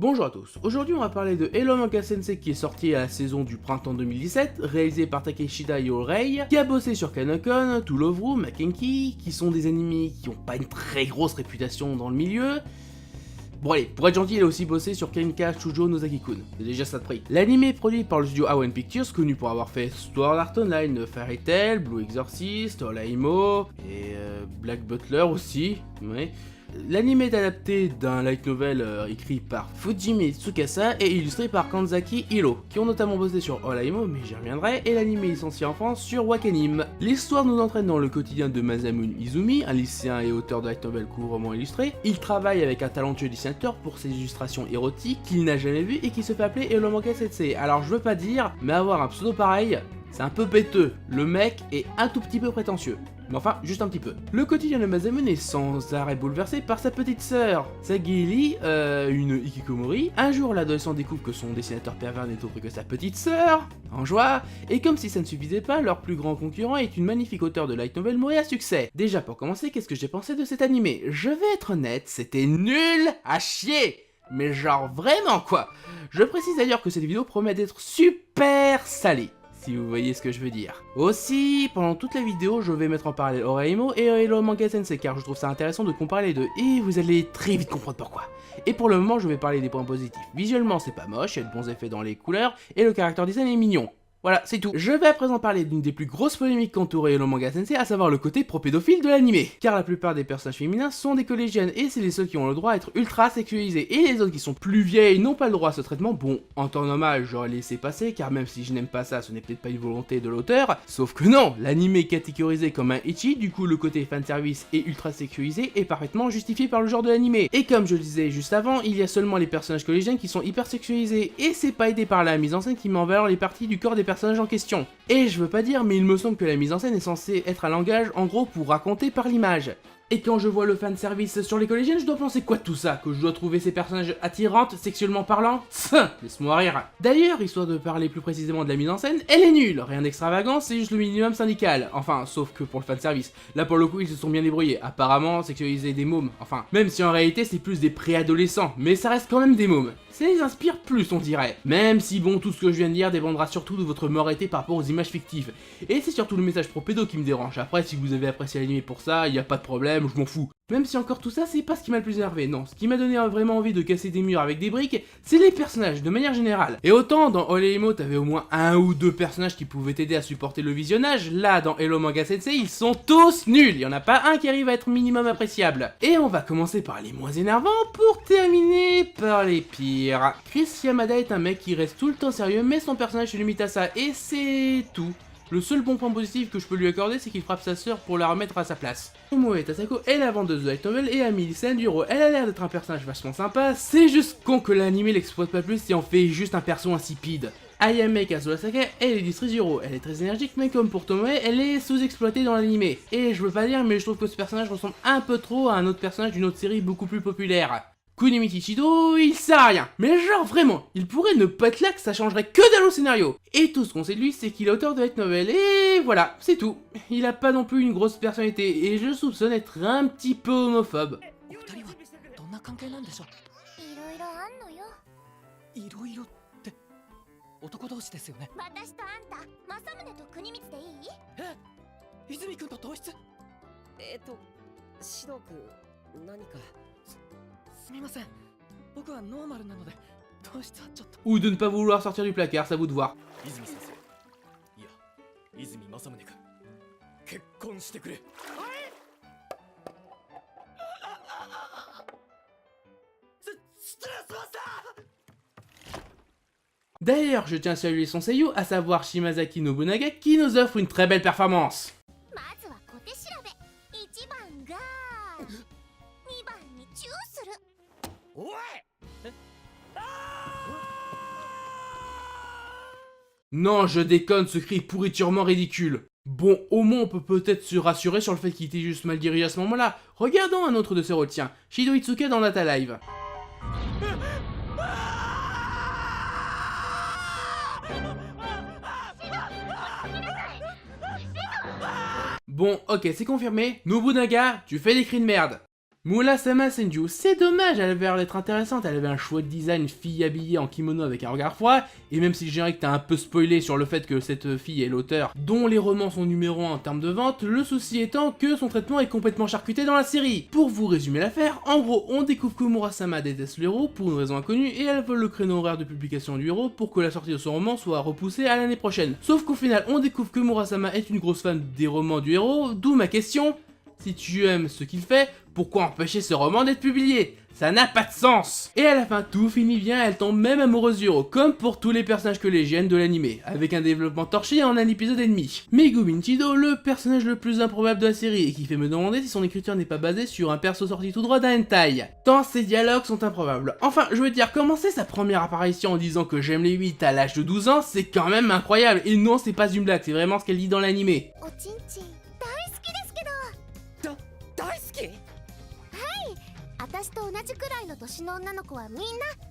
Bonjour à tous, aujourd'hui on va parler de Hello Manga Sensei qui est sorti à la saison du printemps 2017, réalisé par Takeshita Yorei, qui a bossé sur Kanokon, To Love Ru, Makenki, qui sont des animés qui ont pas une très grosse réputation dans le milieu. Bon allez, pour être gentil, il a aussi bossé sur Kenka Shujo Nozaki-kun, c'est déjà ça de prix. L'anime est produit par le studio A1 Pictures, connu pour avoir fait Sword Art Online, Fairy Tail, Blue Exorcist, Olaimo, et Black Butler aussi, ouais. L'anime est adapté d'un light novel écrit par Fujimi Tsukasa et illustré par Kanzaki Hiro, qui ont notamment bossé sur Olaimo, mais j'y reviendrai, et l'anime est licencié en France sur Wakanim. L'histoire nous entraîne dans le quotidien de Masamune Izumi, un lycéen et auteur de light novel couramment illustré. Il travaille avec un talentueux dessinateur pour ses illustrations érotiques qu'il n'a jamais vues et qui se fait appeler Hello Manga Sensei. Alors je veux pas dire, mais avoir un pseudo pareil, c'est un peu péteux. Le mec est un tout petit peu prétentieux. Mais enfin, juste un petit peu. Le quotidien de Masamune est sans arrêt bouleversé par sa petite sœur, Sagili, une hikikomori. Un jour, l'adolescent découvre que son dessinateur pervers n'est autre que sa petite sœur, en joie, et comme si ça ne suffisait pas, leur plus grand concurrent est une magnifique auteure de light novel morée à succès. Déjà, pour commencer, qu'est-ce que j'ai pensé de cet animé? Je vais être honnête, c'était nul à chier! Mais genre vraiment quoi! Je précise d'ailleurs que cette vidéo promet d'être super salée, si vous voyez ce que je veux dire. Aussi, pendant toute la vidéo, je vais mettre en parallèle Oraimo et Hello Manga Sensei car je trouve ça intéressant de comparer les deux et vous allez très vite comprendre pourquoi. Et pour le moment, je vais parler des points positifs. Visuellement, c'est pas moche, il y a de bons effets dans les couleurs et le caractère design est mignon. Voilà, c'est tout. Je vais à présent parler d'une des plus grosses polémiques qu'entoure Hello Manga Sensei, à savoir le côté pro-pédophile de l'animé. Car la plupart des personnages féminins sont des collégiennes et c'est les seuls qui ont le droit à être ultra sexualisés. Et les autres qui sont plus vieilles n'ont pas le droit à ce traitement. Bon, en temps normal, j'aurais laissé passer, car même si je n'aime pas ça, ce n'est peut-être pas une volonté de l'auteur. Sauf que non, l'animé est catégorisé comme un ecchi, du coup le côté fanservice et ultra sexualisé est parfaitement justifié par le genre de l'animé. Et comme je le disais juste avant, il y a seulement les personnages collégiennes qui sont hyper sexualisés. Et c'est pas aidé par la mise en scène qui met en valeur les parties du corps des personnages en question. Et je veux pas dire, mais il me semble que la mise en scène est censée être un langage en gros pour raconter par l'image. Et quand je vois le fanservice sur les collégiennes, je dois penser quoi de tout ça? Que je dois trouver ces personnages attirantes, sexuellement parlant? Laisse-moi rire. D'ailleurs, histoire de parler plus précisément de la mise en scène, elle est nulle, rien d'extravagant, c'est juste le minimum syndical. Enfin, sauf que pour le fanservice. Là pour le coup, ils se sont bien débrouillés. Apparemment, sexualiser des mômes. Enfin, même si en réalité c'est plus des préadolescents, mais ça reste quand même des mômes. Ça les inspire plus, on dirait. Même si bon, tout ce que je viens de dire dépendra surtout de votre moralité par rapport aux images fictives. Et c'est surtout le message pro-pédo qui me dérange. Après, si vous avez apprécié l'anime pour ça, y a pas de problème, je m'en fous. Même si encore tout ça, c'est pas ce qui m'a le plus énervé, non. Ce qui m'a donné vraiment envie de casser des murs avec des briques, c'est les personnages, de manière générale. Et autant, dans Olaimo, t'avais au moins un ou deux personnages qui pouvaient t'aider à supporter le visionnage, là, dans Hello Manga Sensei, ils sont tous nuls. Y en a pas un qui arrive à être minimum appréciable. Et on va commencer par les moins énervants pour terminer par les pires. Chris Yamada est un mec qui reste tout le temps sérieux, mais son personnage se limite à ça, et c'est tout. Le seul bon point positif que je peux lui accorder, c'est qu'il frappe sa sœur pour la remettre à sa place. Tomoe Tasako est la vendeuse de light novel et Amélie Senduro, elle a l'air d'être un personnage vachement sympa, c'est juste con que l'anime l'exploite pas plus et en fait juste un perso insipide. Ayame Kazuasaka, elle est illustrée Zero, elle est très énergique mais comme pour Tomoe, elle est sous-exploitée dans l'anime. Et je veux pas dire mais je trouve que ce personnage ressemble un peu trop à un autre personnage d'une autre série beaucoup plus populaire. Kunimi Shido, il sert à rien. Mais genre vraiment, il pourrait ne pas être là que ça changerait que dalle au scénario. Et tout ce qu'on sait de lui, c'est qu'il est auteur de light novel et voilà, c'est tout. Il a pas non plus une grosse personnalité et je soupçonne être un petit peu homophobe. すみません。僕はノーマルなので糖質はちょっと。 Ou de ne pas vouloir sortir du placard, c'est à vous de voir. 泉先生。いや、泉正宗君。結婚してくれ。失礼しました。 D'ailleurs, je tiens à saluer son seiyuu, à savoir Shimazaki Nobunaga, qui nous offre une très belle performance. Non, je déconne, ce cri est pourriturement ridicule. Bon, au moins on peut peut-être se rassurer sur le fait qu'il était juste mal dirigé à ce moment-là. Regardons un autre de ses rôles, tiens, Shido Itsuka dans Data Live. Bon, ok, c'est confirmé, Nobunaga, tu fais des cris de merde. Murasama Senju, c'est dommage, elle avait l'air d'être intéressante, elle avait un chouette design, fille habillée en kimono avec un regard froid, et même si je dirais que t'as un peu spoilé sur le fait que cette fille est l'auteur dont les romans sont numéro 1 en termes de vente, le souci étant que son traitement est complètement charcuté dans la série. Pour vous résumer l'affaire, en gros, on découvre que Murasama déteste le héros pour une raison inconnue, et elle vole le créneau horaire de publication du héros pour que la sortie de son roman soit repoussée à l'année prochaine. Sauf qu'au final, on découvre que Murasama est une grosse fan des romans du héros, d'où ma question: si tu aimes ce qu'il fait, pourquoi empêcher ce roman d'être publié? Ça n'a pas de sens! Et à la fin, tout finit bien, elle tombe même amoureuse du héros, comme pour tous les personnages collégiennes de l'animé, avec un développement torché en un épisode et demi. Megumi Chido, le personnage le plus improbable de la série, et qui fait me demander si son écriture n'est pas basée sur un perso sorti tout droit d'un hentai. Tant ses dialogues sont improbables. Enfin, je veux dire, commencer sa première apparition en disant que j'aime les 8 à l'âge de 12 ans, c'est quand même incroyable, et non, c'est pas une blague, c'est vraiment ce qu'elle dit dans l'animé. 私と同じくらいの年の女の子はみんな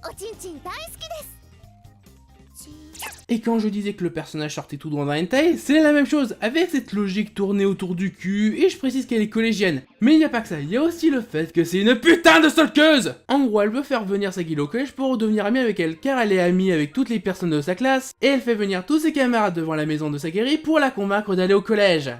おちんちん大好きです。 Et quand je disais que le personnage sortait tout droit d'un hentai, c'est la même chose, avec cette logique tournée autour du cul, et je précise qu'elle est collégienne. Mais il n'y a pas que ça, il y a aussi le fait que c'est une putain de stalkeuse! En gros, elle veut faire venir Sagili au collège pour devenir amie avec elle, car elle est amie avec toutes les personnes de sa classe, et elle fait venir tous ses camarades devant la maison de Sagiri pour la convaincre d'aller au collège.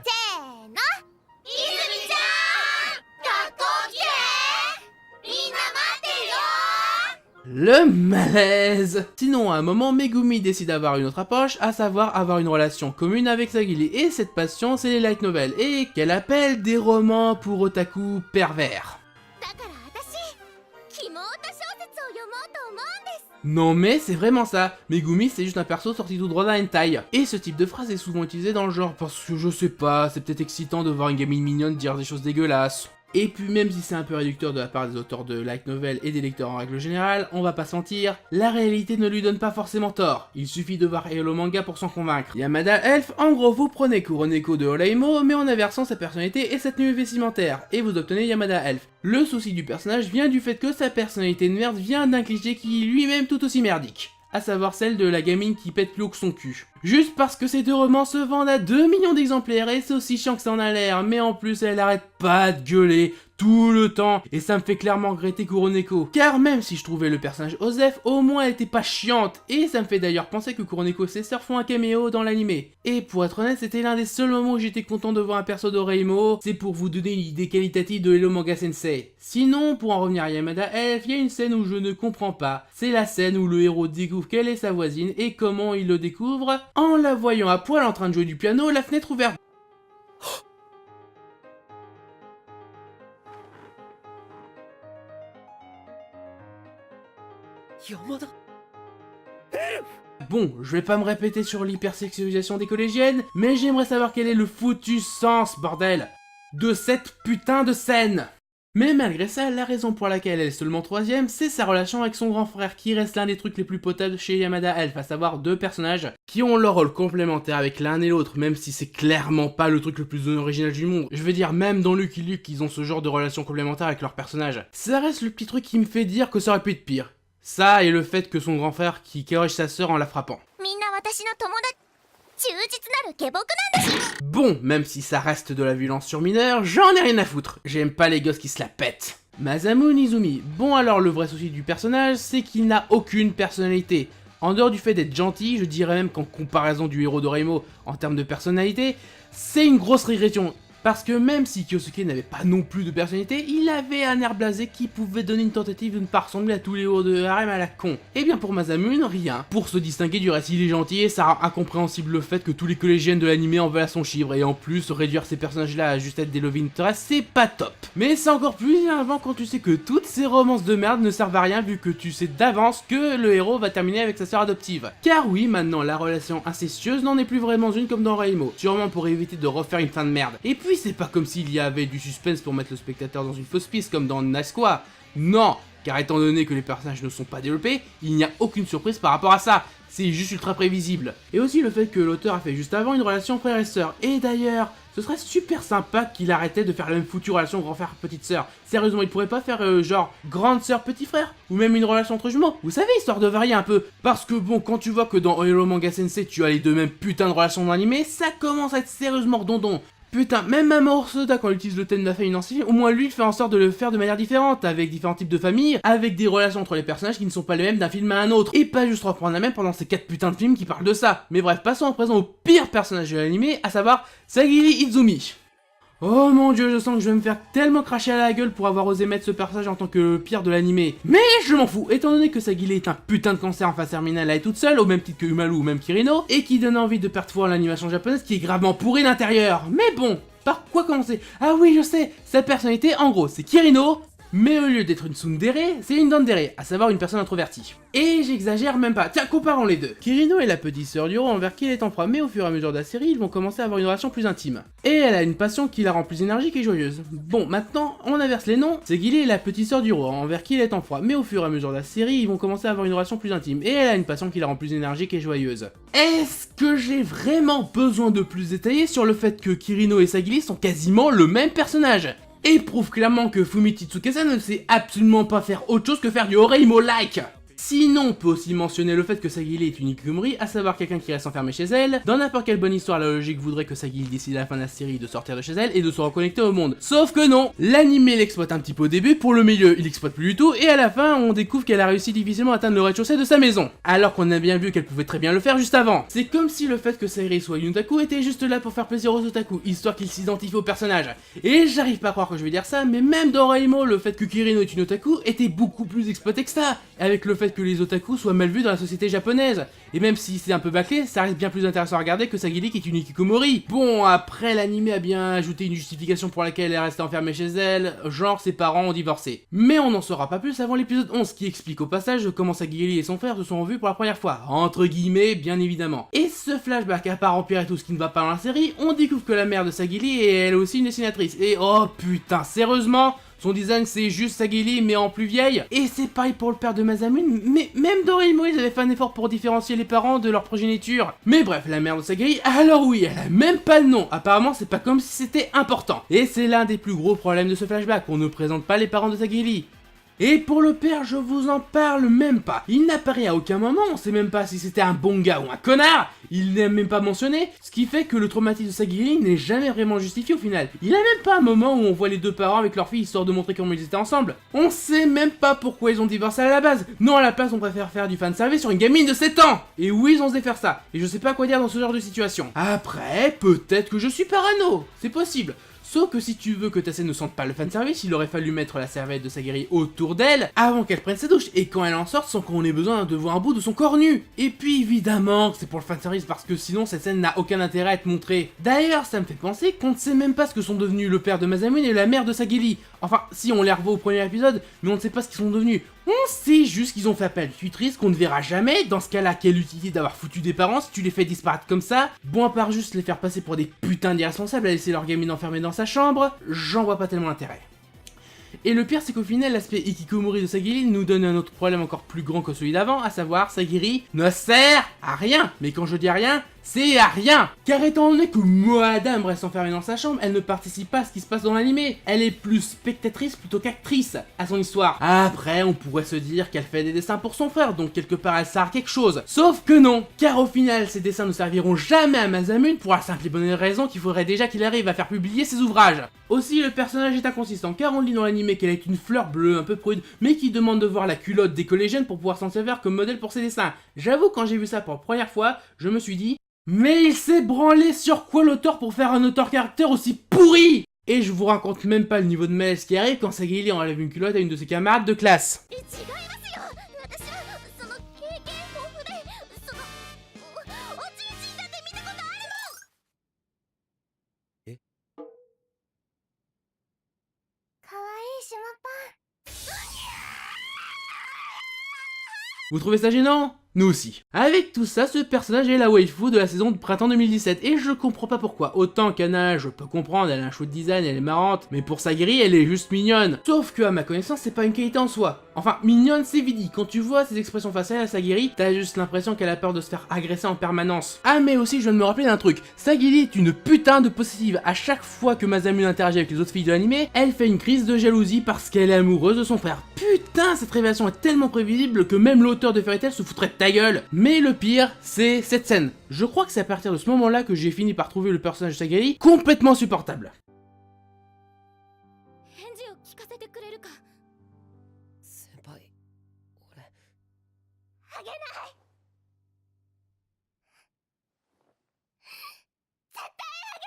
Le malaise! Sinon, à un moment, Megumi décide d'avoir une autre approche, à savoir avoir une relation commune avec Sagili, et cette passion, c'est les light novels, et qu'elle appelle des romans pour otaku pervers. Non mais c'est vraiment ça, Megumi c'est juste un perso sorti tout droit d'un hentai. Et ce type de phrase est souvent utilisé dans le genre parce que je sais pas, c'est peut-être excitant de voir une gamine mignonne dire des choses dégueulasses. Et puis même si c'est un peu réducteur de la part des auteurs de light novel et des lecteurs en règle générale, on va pas se mentir, la réalité ne lui donne pas forcément tort. Il suffit de voir Hello Manga pour s'en convaincre. Yamada Elf, en gros vous prenez Kuroneko de Olaimo mais en inversant sa personnalité et sa tenue vestimentaire, et vous obtenez Yamada Elf. Le souci du personnage vient du fait que sa personnalité de merde vient d'un cliché qui est lui-même tout aussi merdique. À savoir celle de la gamine qui pète plus haut que son cul. Juste parce que ces deux romans se vendent à 2 millions d'exemplaires et c'est aussi chiant que ça en a l'air, mais en plus elle arrête pas de gueuler tout le temps, et ça me fait clairement regretter Kuroneko. Car même si je trouvais le personnage Osef, au moins elle était pas chiante, et ça me fait d'ailleurs penser que Kuroneko et ses sœurs font un caméo dans l'animé. Et pour être honnête, c'était l'un des seuls moments où j'étais content de voir un perso d'Oreimo, c'est pour vous donner une idée qualitative de Hello Manga Sensei. Sinon, pour en revenir à Yamada Elf, il y a une scène où je ne comprends pas. C'est la scène où le héros découvre qu'elle est sa voisine, et comment il le découvre? En la voyant à poil en train de jouer du piano, la fenêtre ouverte. Bon, je vais pas me répéter sur l'hypersexualisation des collégiennes, mais j'aimerais savoir quel est le foutu sens, bordel, de cette putain de scène. Mais malgré ça, la raison pour laquelle elle est seulement 3ème, c'est sa relation avec son grand frère, qui reste l'un des trucs les plus potables chez Yamada Elf, à savoir deux personnages qui ont leur rôle complémentaire avec l'un et l'autre, même si c'est clairement pas le truc le plus original du monde. Je veux dire, même dans Lucky Luke, ils ont ce genre de relation complémentaire avec leurs personnages. Ça reste le petit truc qui me fait dire que ça aurait pu être pire. Ça et le fait que son grand frère qui corrige sa sœur en la frappant. Bon, même si ça reste de la violence sur mineur, j'en ai rien à foutre. J'aime pas les gosses qui se la pètent. Masamu Nizumi. Bon alors le vrai souci du personnage, c'est qu'il n'a aucune personnalité. En dehors du fait d'être gentil, je dirais même qu'en comparaison du héros d'Oreimo en termes de personnalité, c'est une grosse régression. Parce que même si Kyosuke n'avait pas non plus de personnalité, il avait un air blasé qui pouvait donner une tentative de ne pas ressembler à tous les héros de harem à la con. Et bien pour Masamune, rien. Pour se distinguer du reste, il est gentil et ça rend incompréhensible le fait que tous les collégiennes de l'anime en veulent à son chibre, et en plus, réduire ces personnages-là à juste être des love interest, c'est pas top. Mais c'est encore plus énervant quand tu sais que toutes ces romances de merde ne servent à rien vu que tu sais d'avance que le héros va terminer avec sa sœur adoptive. Car oui, maintenant la relation incestueuse n'en est plus vraiment une comme dans Reimo, sûrement pour éviter de refaire une fin de merde. Et puis c'est pas comme s'il y avait du suspense pour mettre le spectateur dans une fausse piste comme dans Nasqua. Non, car étant donné que les personnages ne sont pas développés, il n'y a aucune surprise par rapport à ça. C'est juste ultra prévisible. Et aussi le fait que l'auteur a fait juste avant une relation frère et sœur. Et d'ailleurs, ce serait super sympa qu'il arrêtait de faire la même foutue relation grand frère petite sœur. Sérieusement, il pourrait pas faire genre grande sœur petit frère, ou même une relation entre jumeaux. Vous savez, histoire de varier un peu. Parce que bon, quand tu vois que dans Hello Manga Sensei tu as les deux mêmes putains de relations dans l'animé, ça commence à être sérieusement redondant. Putain, même Mamoru Hosoda, quand il utilise le thème de la famille ancienne, au moins lui il fait en sorte de le faire de manière différente, avec différents types de familles, avec des relations entre les personnages qui ne sont pas les mêmes d'un film à un autre, et pas juste reprendre la même pendant ces 4 putains de films qui parlent de ça. Mais bref, passons à présent au pire personnage de l'anime, à savoir Sagiri Izumi. Oh mon dieu, je sens que je vais me faire tellement cracher à la gueule pour avoir osé mettre ce personnage en tant que le pire de l'anime. Mais je m'en fous, étant donné que Sagiri est un putain de cancer en phase terminale à elle toute seule, au même titre que Umaru ou même Kirino, et qui donne envie de perdre foi en l'animation japonaise qui est gravement pourrie d'intérieur. Mais bon, par quoi commencer? Ah oui, je sais, sa personnalité, en gros, c'est Kirino, mais au lieu d'être une tsundere, c'est une dandere, à savoir une personne introvertie. Et j'exagère même pas, tiens, comparons les deux. Kirino est la petite sœur du roi envers qui elle est en froid, mais au fur et à mesure de la série, ils vont commencer à avoir une relation plus intime. Et elle a une passion qui la rend plus énergique et joyeuse. Bon, maintenant, on inverse les noms, Sagiri est la petite sœur du roi envers qui elle est en froid, mais au fur et à mesure de la série, ils vont commencer à avoir une relation plus intime, et elle a une passion qui la rend plus énergique et joyeuse. Est-ce que j'ai vraiment besoin de plus détailler sur le fait que Kirino et Sagiri sont quasiment le même personnage? Et prouve clairement que Fumito Tsukasa ne sait absolument pas faire autre chose que faire du Oreimo-like. Sinon, on peut aussi mentionner le fait que Sagiri est une hikikomori, à savoir quelqu'un qui reste enfermé chez elle. Dans n'importe quelle bonne histoire, la logique voudrait que Sagiri décide à la fin de la série de sortir de chez elle et de se reconnecter au monde. Sauf que non, l'anime l'exploite un petit peu au début, pour le milieu il l'exploite plus du tout, et à la fin on découvre qu'elle a réussi difficilement à atteindre le rez-de-chaussée de sa maison. Alors qu'on a bien vu qu'elle pouvait très bien le faire juste avant. C'est comme si le fait que Sagiri soit une otaku était juste là pour faire plaisir aux otaku, histoire qu'ils s'identifient au personnage. Et j'arrive pas à croire que je vais dire ça, mais même dans Oreimo, le fait que Kirino est une otaku était beaucoup plus exploité que ça, avec le fait que les otaku soient mal vus dans la société japonaise. Et même si c'est un peu bâclé, ça reste bien plus intéressant à regarder que Sagiri qui est une hikikomori. Bon, après l'anime a bien ajouté une justification pour laquelle elle est restée enfermée chez elle, genre ses parents ont divorcé. Mais on n'en saura pas plus avant l'épisode 11 qui explique au passage comment Sagiri et son frère se sont revus pour la première fois, entre guillemets bien évidemment. Et ce flashback, à part empirer tout ce qui ne va pas dans la série, on découvre que la mère de Sagiri est elle aussi une dessinatrice. Et oh putain, sérieusement, son design c'est juste Sagiri mais en plus vieille. Et c'est pareil pour le père de Masamune, mais même Dorimo ils avaient fait un effort pour différencier les parents de leur progéniture. Mais bref, la mère de Sagiri, alors oui, elle a même pas de nom. Apparemment c'est pas comme si c'était important. Et c'est l'un des plus gros problèmes de ce flashback, on ne présente pas les parents de Sagiri. Et pour le père, je vous en parle même pas. Il n'apparaît à aucun moment, on sait même pas si c'était un bon gars ou un connard. Il n'est même pas mentionné, ce qui fait que le traumatisme de Sagiri n'est jamais vraiment justifié au final. Il n'y a même pas un moment où on voit les deux parents avec leur fille histoire de montrer comment ils étaient ensemble. On sait même pas pourquoi ils ont divorcé à la base. Non, à la place on préfère faire du fanservice sur une gamine de 7 ans. Et oui, ils ont osé faire ça. Et je sais pas quoi dire dans ce genre de situation. Après, peut-être que je suis parano. C'est possible. Sauf que si tu veux que ta scène ne sente pas le fanservice, il aurait fallu mettre la serviette de Sagiri autour d'elle avant qu'elle prenne sa douche et quand elle en sorte sans qu'on ait besoin de voir un bout de son corps nu. Et puis évidemment que c'est pour le fanservice parce que sinon cette scène n'a aucun intérêt à être montrée. D'ailleurs ça me fait penser qu'on ne sait même pas ce que sont devenus le père de Masamune et la mère de Sagiri. Enfin si on les revoit au premier épisode, mais on ne sait pas ce qu'ils sont devenus. On sait juste qu'ils ont fait appel à une tutrice qu'on ne verra jamais. Dans ce cas-là, quelle utilité d'avoir foutu des parents si tu les fais disparaître comme ça? Bon, à part juste les faire passer pour des putains d'irresponsables à laisser leur gamine enfermée dans sa chambre, j'en vois pas tellement l'intérêt. Et le pire c'est qu'au final l'aspect hikikomori de Sagiri nous donne un autre problème encore plus grand que celui d'avant, à savoir Sagiri ne sert à rien. Mais quand je dis à rien, c'est à rien. Car étant donné que Madame reste enfermée dans sa chambre, elle ne participe pas à ce qui se passe dans l'animé. Elle est plus spectatrice plutôt qu'actrice à son histoire. Après on pourrait se dire qu'elle fait des dessins pour son frère, donc quelque part elle sert à quelque chose. Sauf que non, car au final ces dessins ne serviront jamais à Masamune pour la simple et bonne raison qu'il faudrait déjà qu'il arrive à faire publier ses ouvrages. Aussi le personnage est inconsistant car on lit dans l'animé qu'elle est une fleur bleue un peu prude mais qui demande de voir la culotte des collégiennes pour pouvoir s'en servir comme modèle pour ses dessins. J'avoue quand j'ai vu ça pour la première fois, je me suis dit mais il s'est branlé sur quoi l'auteur pour faire un auteur-caractère aussi pourri? Et je vous raconte même pas le niveau de malaise qui arrive quand Sagiri enlève une culotte à une de ses camarades de classe. Vous trouvez ça gênant? Nous aussi. Avec tout ça, ce personnage est la waifu de la saison de printemps 2017, et je comprends pas pourquoi. Autant qu'Anna, je peux comprendre, elle a un chouette design, elle est marrante, mais pour Sagiri, elle est juste mignonne. Sauf que, à ma connaissance, c'est pas une qualité en soi. Enfin, mignonne, c'est vidi. Quand tu vois ses expressions faciales à Sagiri, t'as juste l'impression qu'elle a peur de se faire agresser en permanence. Ah, mais aussi, je viens de me rappeler d'un truc. Sagiri est une putain de possessive. À chaque fois que Masamune interagit avec les autres filles de l'animé, elle fait une crise de jalousie parce qu'elle est amoureuse de son frère. Putain, cette révélation est tellement prévisible que même l'auteur de Fairy Tail se foutrait ta gueule. Mais le pire, c'est cette scène. Je crois que c'est à partir de ce moment-là que j'ai fini par trouver le personnage de Sagali complètement supportable. 返事を聞かせてくれるか。先輩、俺あげない。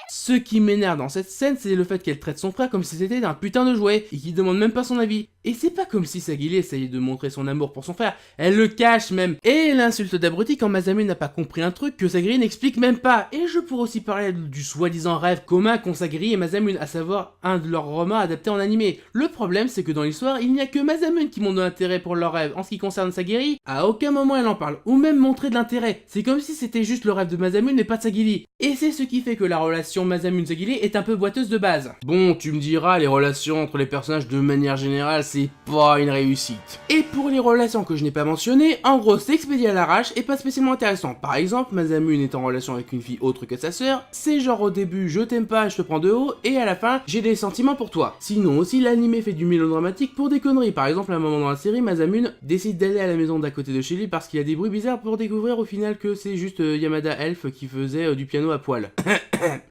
Ce qui m'énerve dans cette scène, c'est le fait qu'elle traite son frère comme si c'était un putain de jouet, et qu'il demande même pas son avis. Et c'est pas comme si Sagali essayait de montrer son amour pour son frère, elle le cache même. Et l'insulte d'abruti quand Masamune n'a pas compris un truc que Sagali n'explique même pas. Et je pourrais aussi parler du soi-disant rêve commun qu'ont Sagali et Masamune, à savoir un de leurs romans adaptés en animé. Le problème, c'est que dans l'histoire, il n'y a que Masamune qui montre de l'intérêt pour leur rêve. En ce qui concerne Sagali, à aucun moment elle en parle, ou même montrer de l'intérêt. C'est comme si c'était juste le rêve de Masamune et pas de Sagali. Et c'est ce qui fait que la relation Masamune-Sagali est un peu boiteuse de base. Bon, tu me diras, les relations entre les personnages de manière générale, c'est pas une réussite. Et pour les relations que je n'ai pas mentionnées, en gros, c'est expédié à l'arrache et pas spécialement intéressant. Par exemple, Masamune est en relation avec une fille autre que sa sœur, c'est genre au début, je t'aime pas, je te prends de haut, et à la fin, j'ai des sentiments pour toi. Sinon aussi, l'animé fait du mélodramatique pour des conneries. Par exemple, à un moment dans la série, Masamune décide d'aller à la maison d'à côté de chez lui parce qu'il y a des bruits bizarres pour découvrir au final que c'est juste Yamada Elf qui faisait du piano à poil.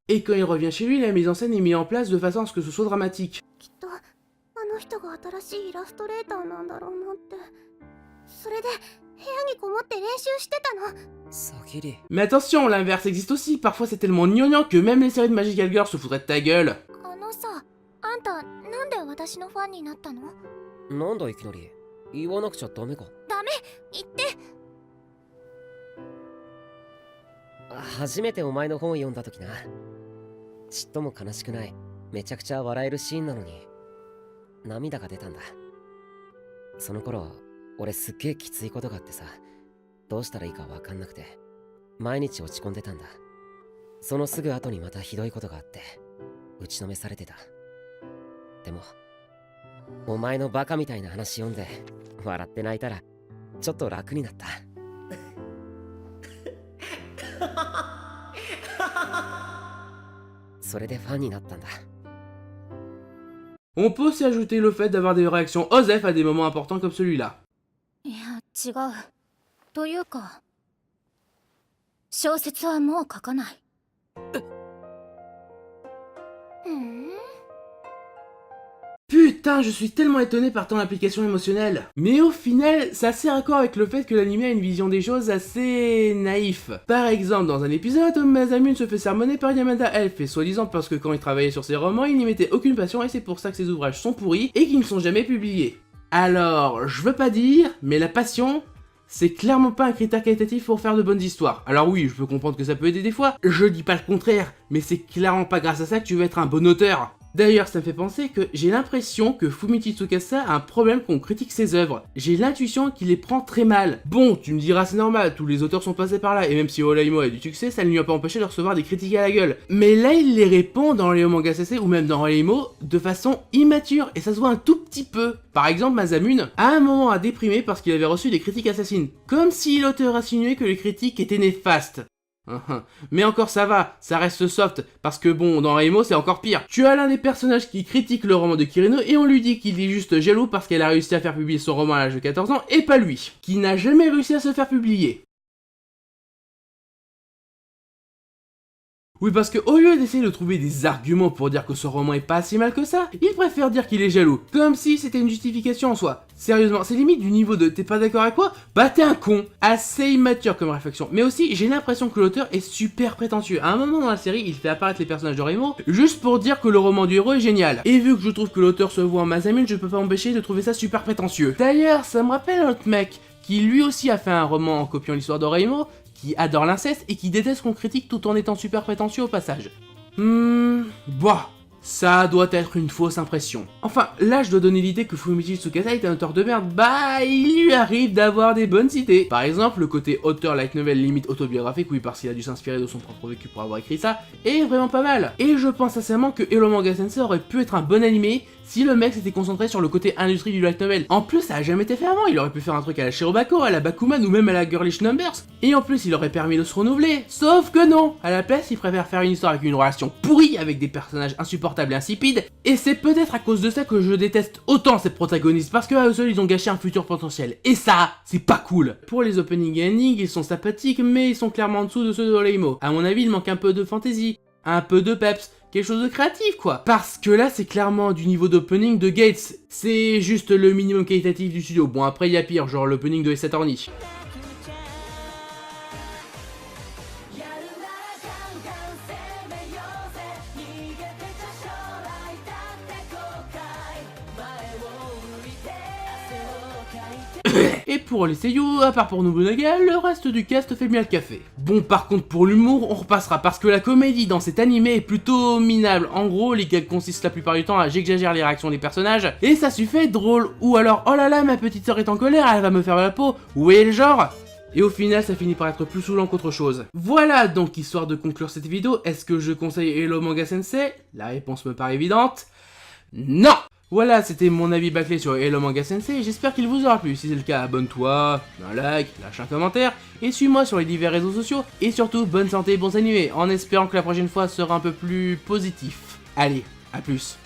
Et quand il revient chez lui, la mise en scène est mise en place de façon à ce que ce soit dramatique. きっとあの人が新しいイラストレーターなんだろうなって。それで部屋にこもって練習してたの。さきり Mais attention, l'inverse existe aussi, parfois c'est tellement gnangnan que même les séries de Magical Girl se foutraient de ta gueule. あのさ、あんたなんで私のファンになったの？なんだいきなり言わなくちゃダメか。ダメ、言って。初めてお前の本を読んだ時な、ちっとも悲しくない、めちゃくちゃ笑えるシーンなのに涙が出たんだ。その頃俺すっげえきついことがあってさ、どうしたらいいか分かんなくて毎日落ち込んでたんだ。そのすぐ後にまたひどいことがあって打ちのめされてた。でもお前のバカみたいな話読んで笑って泣いたらちょっと楽になった。それでファンになったんだ。 On peut aussi ajouter le fait d'avoir des réactions OSEF à des moments importants comme celui-là. いや、違う。というか、小説はもう書かない。Putain, je suis tellement étonné par ton application émotionnelle. Mais au final, ça sert à quoi avec le fait que l'anime a une vision des choses assez naïf. Par exemple, dans un épisode, Masamune se fait sermonner par Yamada Elf, et soi-disant parce que quand il travaillait sur ses romans, il n'y mettait aucune passion et c'est pour ça que ses ouvrages sont pourris et qu'ils ne sont jamais publiés. Alors, je veux pas dire, mais la passion, c'est clairement pas un critère qualitatif pour faire de bonnes histoires. Alors oui, je peux comprendre que ça peut aider des fois, je dis pas le contraire, mais c'est clairement pas grâce à ça que tu vas être un bon auteur. D'ailleurs, ça me fait penser que j'ai l'impression que Fumichi Tsukasa a un problème quand on critique ses œuvres. J'ai l'intuition qu'il les prend très mal. Bon, tu me diras c'est normal, tous les auteurs sont passés par là, et même si Olaimo a du succès, ça ne lui a pas empêché de recevoir des critiques à la gueule. Mais là, il les répond dans les manga CC ou même dans Olaimo de façon immature, et ça se voit un tout petit peu. Par exemple, Masamune, à un moment a déprimé parce qu'il avait reçu des critiques assassines, comme si l'auteur insinuait que les critiques étaient néfastes. Mais encore ça va, ça reste soft, parce que bon, dans Raimo c'est encore pire. Tu as l'un des personnages qui critique le roman de Kirino et on lui dit qu'il est juste jaloux parce qu'elle a réussi à faire publier son roman à l'âge de 14 ans et pas lui, qui n'a jamais réussi à se faire publier. Oui, parce que au lieu d'essayer de trouver des arguments pour dire que ce roman est pas si mal que ça, il préfère dire qu'il est jaloux, comme si c'était une justification en soi. Sérieusement, c'est limite du niveau de t'es pas d'accord avec quoi? Bah t'es un con. Assez immature comme réflexion. Mais aussi, j'ai l'impression que l'auteur est super prétentieux. À un moment dans la série, il fait apparaître les personnages de Raimo juste pour dire que le roman du héros est génial. Et vu que je trouve que l'auteur se voit en Masamune, je peux pas m'empêcher de trouver ça super prétentieux. D'ailleurs, ça me rappelle un autre mec qui lui aussi a fait un roman en copiant l'histoire de Raimo, qui adore l'inceste et qui déteste qu'on critique tout en étant super prétentieux au passage. Bah, ça doit être une fausse impression. Enfin, là je dois donner l'idée que Fumichi Tsukasa est un auteur de merde, bah il lui arrive d'avoir des bonnes idées. Par exemple, le côté auteur light novel limite autobiographique, oui parce qu'il a dû s'inspirer de son propre vécu pour avoir écrit ça, est vraiment pas mal. Et je pense sincèrement que Hello Manga Sensei aurait pu être un bon animé si le mec s'était concentré sur le côté industrie du light novel. En plus, ça a jamais été fait avant, il aurait pu faire un truc à la Shirobako, à la Bakuman ou même à la Girlish Numbers. Et en plus, il aurait permis de se renouveler. Sauf que non, à la place, il préfère faire une histoire avec une relation pourrie, avec des personnages insupportables insupportables et insipides, et c'est peut-être à cause de ça que je déteste autant ces protagonistes, parce qu'à eux seuls ils ont gâché un futur potentiel, et ça, c'est pas cool. Pour les opening et ending, ils sont sympathiques, mais ils sont clairement en dessous de ceux de Oreimo. À mon avis, il manque un peu de fantaisie, un peu de peps, quelque chose de créatif quoi. Parce que là c'est clairement du niveau d'opening de Gates, c'est juste le minimum qualitatif du studio. Bon après il y a pire, genre l'opening de Ace Attorney. Et pour les seiyuu, à part pour Nobunaga, le reste du cast fait bien le café. Bon par contre pour l'humour, on repassera parce que la comédie dans cet animé est plutôt minable. En gros, les gags consistent la plupart du temps à j'exagère les réactions des personnages, et ça suffit à être drôle. Ou alors, oh là là, ma petite sœur est en colère, elle va me faire la peau, vous voyez le genre? Et au final, ça finit par être plus saoulant qu'autre chose. Voilà donc, histoire de conclure cette vidéo, est-ce que je conseille Hello Manga Sensei? La réponse me paraît évidente. Non! Voilà, c'était mon avis bâclé sur Hello Manga Sensei, j'espère qu'il vous aura plu. Si c'est le cas, abonne-toi, mets un like, lâche un commentaire, et suis-moi sur les divers réseaux sociaux, et surtout, bonne santé et bons animés, en espérant que la prochaine fois sera un peu plus positif. Allez, à plus.